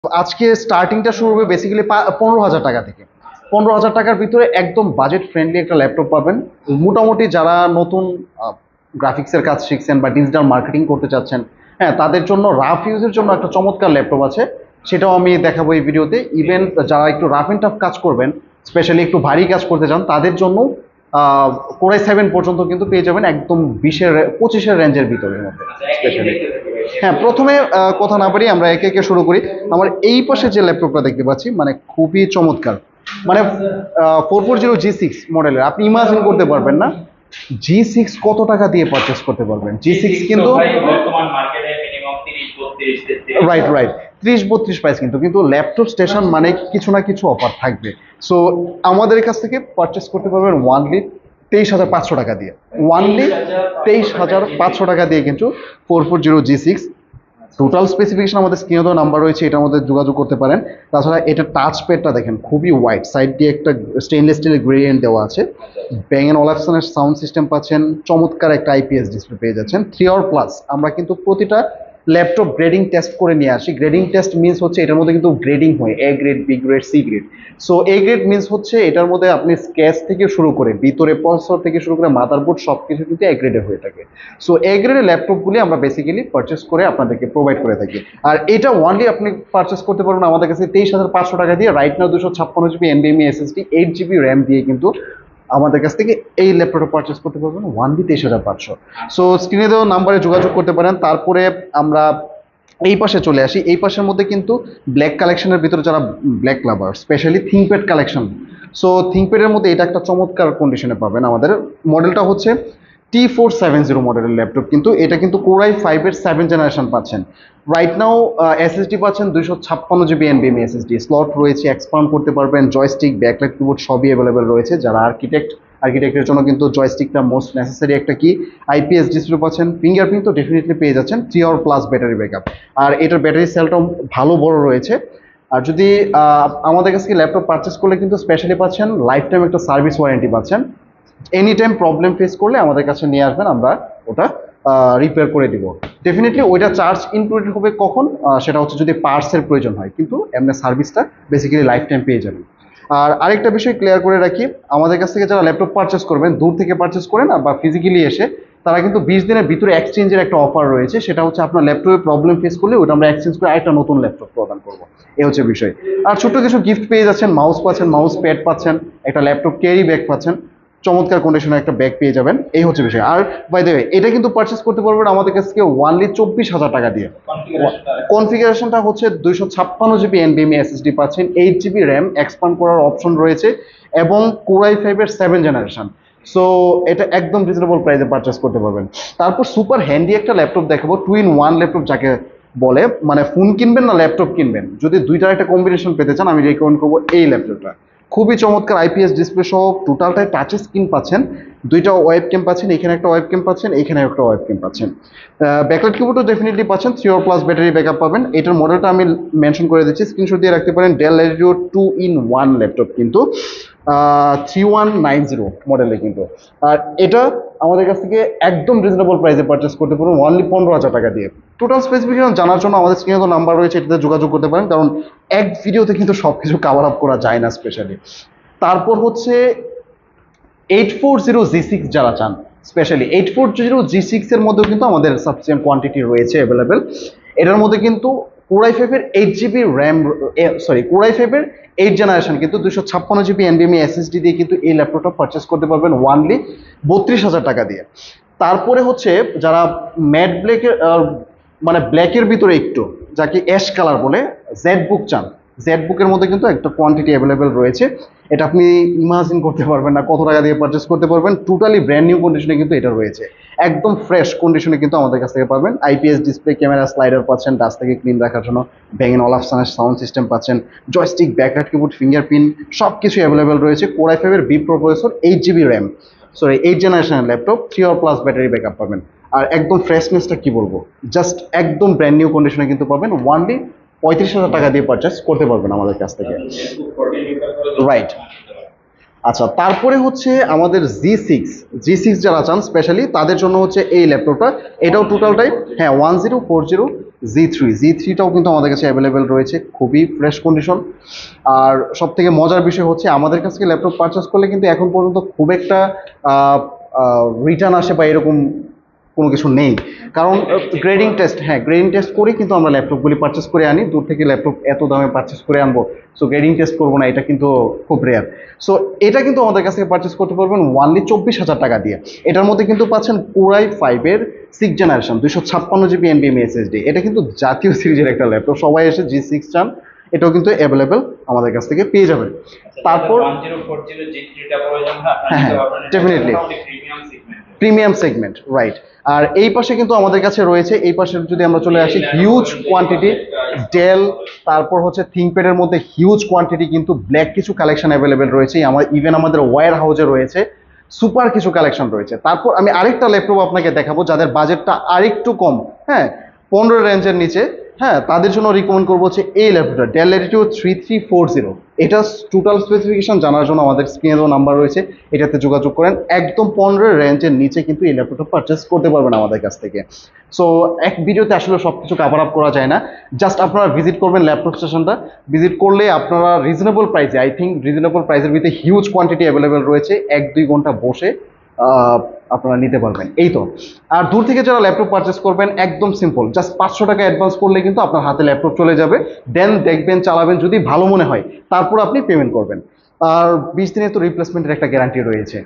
আজকে স্টার্টিংটা শুরু হবে বেসিক্যালি 15,000 টাকা থেকে। 15,000 টাকার ভিতরে একদম বাজেট ফ্রেন্ডলি একটা ল্যাপটপ পাবেন। মোটামুটি যারা নতুন গ্রাফিক্সের কাজ শিখছেন বা ডিজিটাল মার্কেটিং করতে চাচ্ছেন, হ্যাঁ, তাদের জন্য রাফ ইউজের জন্য একটা চমৎকার ল্যাপটপ আছে, সেটাও আমি দেখাবো এই ভিডিওতে। ইভেন যারা একটু রাফ অ্যান্ড টাফ কাজ করবেন, স্পেশালি একটু ভারী কাজ করতে চান, তাদের জন্য কোরাই 7 পর্যন্ত কিন্তু পেয়ে যাবেন একদম 20-25 রেঞ্জের ভিতরের মধ্যে স্পেশালি। হ্যাঁ, প্রথমে কথা না পারি আমরা একে একে শুরু করি। আমার এই পাশে যে ল্যাপটপটা দেখতে পাচ্ছি মানে খুবই চমৎকার, মানে 440G6 মডেলের। আপনি ইমাজিন করতে পারবেন না G6 কত টাকা দিয়ে পারচেস করতে পারবেন। G6 কিন্তু রাইট রাইট 30-32 প্রাইস, কিন্তু কিন্তু ল্যাপটপ স্টেশন মানে কিছু না কিছু অফার থাকবে। সো আমাদের কাছ থেকে পারচেস করতে পারবেন ওয়ানলি 23,500 টাকা দিয়ে। ওয়ানলি 23,500 টাকা দিয়ে কিন্তু 440G6। টোটাল স্পেসিফিকেশন আমাদের স্ক্রিনে তো নাম্বার রয়েছে, এটার মধ্যে যোগাযোগ করতে পারেন। তাছাড়া এটা টাচ প্যাডটা দেখেন খুবই ওয়াইড, সাইড দিয়ে একটা স্টেনলেস স্টিলের গ্রেডিয়েন্ট দেওয়া আছে। ব্যাং এন্ড ওলাফসনের সাউন্ড সিস্টেম পাচ্ছেন, চমৎকার একটা আইপিএস ডিসপ্লে পেয়ে যাচ্ছেন 3 hour+। আমরা কিন্তু প্রতিটা ল্যাপটপ গ্রেডিং টেস্ট করে নিয়ে আসি। গ্রেডিং টেস্ট মিনস হচ্ছে এটার মধ্যে কিন্তু গ্রেডিং হয় A grade, B grade, C grade. So A grade means হচ্ছে এটার মধ্যে আপনি স্কেচ থেকে শুরু করে ভিতরে প্রসেসর থেকে শুরু করে মাদারবোর্ড সব কিছু কিন্তু এ গ্রেডে হয়ে থাকে। সো এ গ্রেডের ল্যাপটপগুলি আমরা বেসিক্যালি পারচেস করে আপনাদেরকে প্রোভাইড করে থাকি। আর এটা ওয়ানলি আপনি পারচেস করতে পারবেন আমাদের কাছে 23,500 টাকা দিয়ে। Right now 256 GB NVMe SSD 8 GB RAM দিয়ে কিন্তু আমাদের কাছ থেকে এই ল্যাপটপটা পারচেস করতে পারবেন ওয়ানলি 23,500। সো স্ক্রিনে দেওয়া নাম্বারে যোগাযোগ করতে পারেন। তারপরে আমরা এই পাশে চলে আসি। এই পাশের মধ্যে কিন্তু ব্ল্যাক কালেকশনের ভিতরে যারা black lover, specially ThinkPad collection. So থিংকপ্যাডের মধ্যে এটা একটা চমৎকার কন্ডিশনে পাবেন। আমাদের মডেলটা হচ্ছে T470 মডেলের ল্যাপটপ, কিন্তু এটা কিন্তু কোরাই 5-এর 7 জেনারেশন পাচ্ছেন। রাইট নাও SSD পাচ্ছেন 256 জিবি NVMe SSD, স্লট রয়েছে, এক্সপান্ড করতে পারবেন, জয়স্টিক, ব্যাকলাইট কিবোর্ড সবই অ্যাভেলেবেল রয়েছে। যারা আর্কিটেক্টের জন্য কিন্তু জয়স্টিকটা মোস্ট নেসেসারি একটা কি। আইপিএস ডিসপ্লে পাচ্ছেন, ফিঙ্গারপ্রিন্ট তো ডেফিনেটলি পেয়ে যাচ্ছেন, 3 hour+ ব্যাটারি ব্যাকআপ। আর এটার ব্যাটারি সেলটাও ভালো বড় রয়েছে। আর যদি আমাদের কাছে ল্যাপটপ পারচেস করলে কিন্তু স্পেশালি পাচ্ছেন লাইফ টাইম একটা সার্ভিস ওয়ারেন্টি পাচ্ছেন। এনি টাইম প্রবলেম ফেস করলে আমাদের কাছে নিয়ে আসবেন, আমরা ওটা রিপেয়ার করে দিব। ডেফিনেটলি ওইটা চার্জ ইনক্লুডেড হবে কখন, সেটা হচ্ছে যদি পার্টসের প্রয়োজন হয়, কিন্তু এমনি সার্ভিসটা বেসিক্যালি লাইফ টাইম পেয়ে যাবেন। আর আরেকটা বিষয় ক্লিয়ার করে রাখি, আমাদের কাছ থেকে যারা ল্যাপটপ পারচেস করবেন, দূর থেকে পারচেস করেন বা ফিজিক্যালি এসে, তারা কিন্তু 20 দিনের ভিতরে এক্সচেঞ্জের একটা অফার রয়েছে। সেটা হচ্ছে আপনার ল্যাপটপে প্রবলেম ফেস করলে ওটা আমরা এক্সচেঞ্জ করে আরেকটা নতুন ল্যাপটপ প্রদান করবো। এই হচ্ছে বিষয়। আর ছোট্ট কিছু গিফট পেয়ে যাচ্ছেন, মাউস পাচ্ছেন, মাউস প্যাড পাচ্ছেন, একটা ল্যাপটপ ক্যারি ব্যাগ পাচ্ছেন, চমৎকার কন্ডিশনে একটা ব্যাগ পেয়ে যাবেন। এই হচ্ছে বিষয়। আর বাই দ্য ওয়ে এটা কিন্তু পারচেস করতে পারবেন আমাদের কাছ থেকে ওয়ানলি 24,000 টাকা দিয়ে। কনফিগারেশনটা হচ্ছে 256 জিবি NVMe SSD পাচ্ছেন, 8 GB র্যাম, এক্সপান্ড করার অপশন রয়েছে, এবং কোরাই 5-এর 7 জেনারেশন। সো এটা একদম রিজনেবল প্রাইসে পারচেস করতে পারবেন। তারপর সুপার হ্যান্ডি একটা ল্যাপটপ দেখাবো, 2-in-1 ল্যাপটপ যাকে বলে, মানে ফোন কিনবেন না ল্যাপটপ কিনবেন, যদি দুইটার একটা কম্বিনেশন পেতে চান, আমি রেকমেন্ড করবো এই ল্যাপটপটা। খুবই চমৎকার আইপিএস ডিসপ্লে সহ টোটালটাই টাচ স্ক্রিন পাচ্ছেন, দুইটা ওয়েব ক্যাম পাচ্ছেন, এখানে একটা ওয়েব ক্যাম পাচ্ছেন, এখানে একটা ওয়েব ক্যাম পাচ্ছেন। ব্যাকলাইট কিবোর্ডও ডেফিনেটলি পাচ্ছেন, 3 hour+ ব্যাটারি ব্যাকআপ পাবেন। এটার মডেলটা আমি মেনশন করে দিচ্ছি, স্ক্রিনশট দিয়ে রাখতে পারেন। ডেল ল্যাটিটিউড 2-in-1 ল্যাপটপ কিন্তু 3190 মডেলে কিন্তু। আর এটা আমাদের কাছ থেকে একদম রিজনেবল প্রাইসে পারচেস করতে পারবেন ওনলি 15,000 টাকা দিয়ে। টোটাল স্পেসিফিকেশন জানার জন্য আমাদের স্ক্রিনে তো নাম্বার রয়েছে, এটাতে যোগাযোগ করতে পারেন, কারণ এক ভিডিওতে কিন্তু সবকিছু কাভার আপ করা যায় না স্পেশালি। তারপর হচ্ছে 840G6 যারা চান, স্পেশালি 840G6 এর মধ্যেও কিন্তু আমাদের সাফিসিয়েন্ট কোয়ান্টিটি রয়েছে অ্যাভেলেবেল। এটার মধ্যে কিন্তু কোরাই 5-এর 8 GB র্যাম, কোরাই 5-এর 8 জেনারেশন, কিন্তু 256 GB NVMe SSD দিয়ে কিন্তু এই ল্যাপটপটা পারচেস করতে পারবেন ওয়ানলি 32,000 টাকা দিয়ে। তারপরে হচ্ছে যারা ম্যাট ব্ল্যাকের, মানে ব্ল্যাকের ভিতরে একটু, যাকে অ্যাশ কালার বলে, জেড বুক চান, জেড বুকের মধ্যে কিন্তু একটা কোয়ান্টিটি অ্যাভেলেবেল রয়েছে। এটা আপনি ইমাজিন করতে পারবেন না কত টাকা দিয়ে পারচেস করতে পারবেন। টোটালি ব্র্যান্ড নিউ কন্ডিশনে কিন্তু এটা রয়েছে, একদম ফ্রেশ কন্ডিশনে কিন্তু আমাদের কাছ থেকে পাবেন। আইপিএস ডিসপ্লে, ক্যামেরা স্লাইডার পাচ্ছেন ডাস্ট থেকে ক্লিন রাখার জন্য, ব্যাং এন্ড ওলাফসনের সাউন্ড সিস্টেম পাচ্ছেন, জয়স্টিক, ব্যাকলাইট কিবোর্ড, ফিঙ্গারপ্রিন্ট সব কিছু অ্যাভেলেবেল রয়েছে। কোরাই 5-এর বি প্রসেসর, 8 GB র্যাম, 8 জেনারেশনের ল্যাপটপ, 3 hour+ ব্যাটারি ব্যাকআপ পাবেন। আর একদম ফ্রেশনেসটা কি বলবো, জাস্ট একদম ব্র্যান্ড নিউ কন্ডিশনে কিন্তু পাবেন ওয়ানলি 35,000 টাকা দিয়ে পারচেস করতে পারবেন আমাদের কাছ থেকে। রাইট। আচ্ছা, তারপরে হচ্ছে আমাদের জি সিক্স যারা চান স্পেশালি তাদের জন্য হচ্ছে এই ল্যাপটপটা। এটাও টোটালটাই, হ্যাঁ, 1040 জি থ্রিটাও কিন্তু আমাদের কাছে অ্যাভেলেবেল রয়েছে, খুবই ফ্রেশ কন্ডিশন। আর সব থেকে মজার বিষয় হচ্ছে আমাদের কাছ থেকে ল্যাপটপ পারচেস করলে কিন্তু এখন পর্যন্ত খুব একটা রিটার্ন আসে বা এরকম কোনো কিছু নেই, কারণ গ্রেডিং টেস্ট, হ্যাঁ গ্রেডিং টেস্ট করেই কিন্তু আমরা ল্যাপটপগুলি পারচেস করে আনি। দূর থেকে ল্যাপটপ এত দামে পারচেস করে আনবো, সো গ্রেডিং টেস্ট করবো না, এটা কিন্তু খুব রেয়ার। সো এটা কিন্তু আমাদের কাছ থেকে পারচেস করতে পারবেন ওয়ানলি 24,000 টাকা দিয়ে। এটার মধ্যে কিন্তু পাচ্ছেন কোরাই ফাইভের 6 জেনারেশন 256 জিবি এনবিএমই এসএসডি। এটা কিন্তু জাতীয় সিরিজের একটা ল্যাপটপ, সবাই এসে G6 চান, এটাও কিন্তু অ্যাভেলেবেল আমাদের কাছ থেকে পেয়ে যাবেন। তারপর 1040 জি3টা প্রয়োজন হয় আপনারা হ্যাঁ নিতে হ্যাঁ পারবেন, এটা ডেফিনেটলি মোটামুটি premium segment. Premium segment, right. আর এই পাশে কিন্তু আমাদের কাছে রয়েছে, এই পাশে যদি আমরা চলে আসি, হিউজ কোয়ান্টিটি ডেল, তারপর হচ্ছে থিংকপ্যাডের মধ্যে হিউজ কোয়ান্টিটি কিন্তু ব্ল্যাক কিছু কালেকশন অ্যাভেলেবেল রয়েছে। ইভেন আমাদের ওয়্যার হাউসে রয়েছে সুপার কিছু কালেকশন রয়েছে। তারপর আমি আরেকটা ল্যাপটপ আপনাকে দেখাবো যাদের বাজেটটা আরেকটু কম, হ্যাঁ 15 রেঞ্জের নিচে, হ্যাঁ তাদের জন্য রিকমেন্ড করবো হচ্ছে এই ল্যাপটপটা, ডেল ল্যাটিটিউড 3340। এটা টোটাল স্পেসিফিকেশন জানার জন্য আমাদের স্ক্রিনে দেওয়া নাম্বার রয়েছে, এটাতে যোগাযোগ করেন। একদম 15 রেঞ্জের নিচে কিন্তু এই ল্যাপটপটা পারচেস করতে পারবেন আমাদের কাছ থেকে। সো এক ভিডিওতে আসলে সব কিছু কাভার আপ করা যায় না, জাস্ট আপনারা ভিজিট করবেন ল্যাপটপ স্টেশনটা। ভিজিট করলে আপনারা রিজনেবল প্রাইসে, আই থিঙ্ক রিজনেবল প্রাইসের ভিতরে হিউজ কোয়ান্টিটি অ্যাভেলেবেল রয়েছে, 1-2 ঘন্টা বসে আপনারা নিতে পারবেন। এই তো। আর দূর থেকে যারা ল্যাপটপ পারচেস করবেন, একদম সিম্পল, জাস্ট 500 টাকা অ্যাডভান্স করলে কিন্তু আপনার হাতে ল্যাপটপ চলে যাবে। দেন দেখবেন, চালাবেন, যদি ভালো মনে হয় তারপর আপনি পেমেন্ট করবেন। আর 20 দিনের তো রিপ্লেসমেন্টের একটা গ্যারান্টি রয়েছে।